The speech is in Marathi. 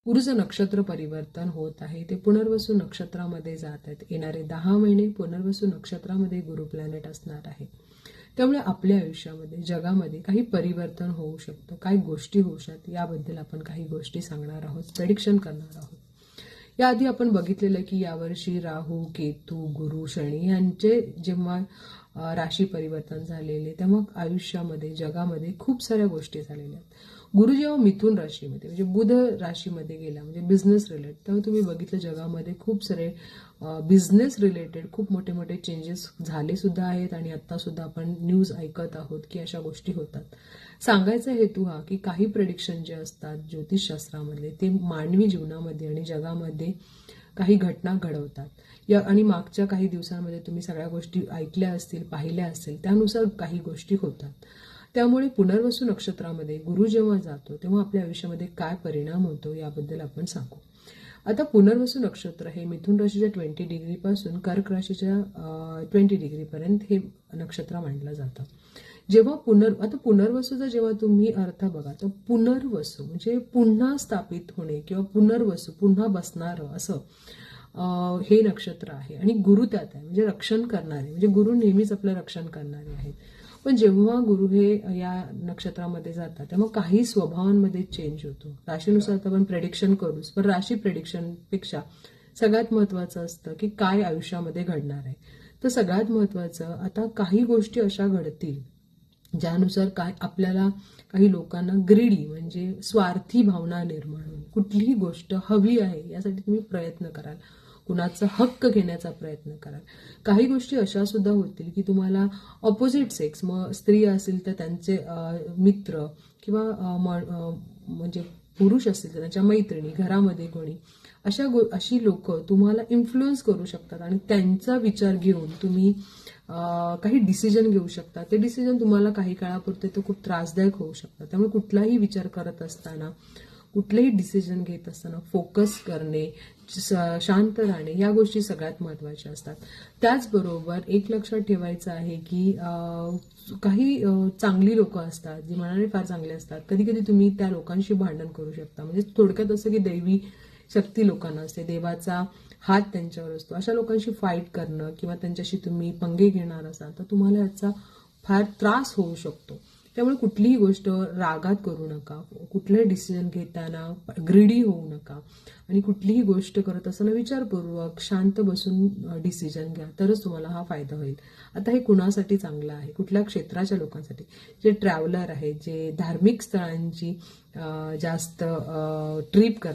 गुरुचं नक्षत्र परिवर्तन होत आहे, ते पुनर्वसू नक्षत्रामध्ये जात आहेत. येणारे 10 महिने पुनर्वसू नक्षत्रामध्ये गुरु प्लॅनेट असणार आहे. त्यामुळे आपल्या आयुष्यामध्ये जगामध्ये काही परिवर्तन होऊ शकतं, काही गोष्टी होऊ शकतात. याबद्दल आपण काही गोष्टी सांगणार आहोत, प्रेडिक्शन करणार आहोत. याआधी आपण बघितलेलं की यावर्षी राहू, केतू, गुरु, शनी यांचे जेव्हा राशी परिवर्तन झालेले तेव्हा आयुष्यामध्ये जगामध्ये खूप साऱ्या गोष्टी झालेल्या आहेत. गुरु जेव्हा मिथुन राशीमध्ये म्हणजे बुध राशीमध्ये गेला म्हणजे बिझनेस रिलेटेड, तेव्हा तुम्ही बघितलं जगामध्ये खूप सारे बिझनेस रिलेटेड खूप मोठे मोठे चेंजेस झाले सुद्धा आहेत आणि आता सुद्धा आपण न्यूज ऐकत आहोत की अशा गोष्टी होतात. सांगायचा हेतू हा की काही प्रेडिक्शन जे असतात ज्योतिषशास्त्रामधले ते मानवी जीवनामध्ये आणि जगामध्ये काही घटना घडवतात. या आणि मागच्या काही दिवसांमध्ये तुम्ही सगळ्या गोष्टी ऐकल्या असतील, पाहिल्या असतील, त्यानुसार काही गोष्टी होतात. त्यामुळे पुनर्वसू नक्षत्रामध्ये गुरु जेव्हा जातो तेव्हा आपल्या आयुष्यामध्ये काय परिणाम होतो याबद्दल आपण सांगू. आता पुनर्वसू नक्षत्र हे मिथुन राशीच्या 20 डिग्रीपासून कर्क राशीच्या 20 डिग्रीपर्यंत हे नक्षत्र मानलं जातं. जेव्हा आता पुनर्वसूचा जेव्हा तुम्ही अर्थ बघा तर पुनर्वसू म्हणजे पुन्हा स्थापित होणे किंवा पुनर्वसू पुन्हा बसणारं असं हे नक्षत्र आहे. आणि गुरु त्यात आहे म्हणजे रक्षण करणारे, म्हणजे गुरु नेहमीच आपलं रक्षण करणारे आहेत. पण जेव्हा गुरु हे या नक्षत्रामध्ये जातात तेव्हा काही स्वभावांमध्ये चेंज होतो. राशीनुसार आपण प्रेडिक्शन करूच, पण राशी प्रेडिक्शन पेक्षा सगळ्यात महत्वाचं असतं की काय आयुष्यामध्ये घडणार आहे. तर सगळ्यात महत्वाचं आता काही गोष्टी अशा घडतील ज्यानुसार काय आपल्याला काही लोकांना ग्रीडी म्हणजे स्वार्थी भावना निर्माण होईल. कुठलीही गोष्ट हवी आहे यासाठी तुम्ही प्रयत्न कराल, कुणाचा हक्क घेण्याचा प्रयत्न कराल. काही गोष्टी अशा सुद्धा होतील की तुम्हाला ऑपोजिट सेक्स, मग स्त्री असतील तर त्यांचे मित्र किंवा म्हणजे पुरुष असतील तर त्यांच्या मैत्रिणी, घरामध्ये कोणी अशी लोक तुम्हाला इन्फ्लुएन्स करू शकतात आणि त्यांचा विचार घेऊन तुम्ही काही डिसिजन घेऊ शकता. ते डिसिजन तुम्हाला काही काळापुरते तर खूप त्रासदायक होऊ शकतात. त्यामुळे कुठलाही विचार करत असताना, कुठलेही डिसिजन घेत असताना फोकस करणे, शांत राहणे या गोष्टी सगळ्यात महत्वाच्या असतात. त्याचबरोबर एक लक्षात ठेवायचं आहे की काही चांगली लोक असतात जी मनाने फार चांगले असतात. कधी कधी तुम्ही त्या लोकांशी भांडण करू शकता. म्हणजे थोडक्यात असं की दैवी शक्ती लोकांना असते, देवाचा हात त्यांच्यावर असतो. अशा लोकांशी फाईट करणं किंवा त्यांच्याशी तुम्ही पंगे घेणार असाल तर तुम्हाला याचा फार त्रास होऊ शकतो. त्यामुळे कुठलीही गोष्ट रागात करू नका, कुठलंही डिसिजन घेताना ग्रीडी होऊ नका आणि कुठलीही गोष्ट करत असताना विचारपूर्वक शांत बसून डिसिजन घ्या, तरच तुम्हाला हा फायदा होईल. आता हे कुणासाठी चांगलं आहे, कुठल्या क्षेत्राच्या लोकांसाठी, जे ट्रॅव्हलर आहेत, जे धार्मिक स्थळांची जास्त ट्रिप करतात,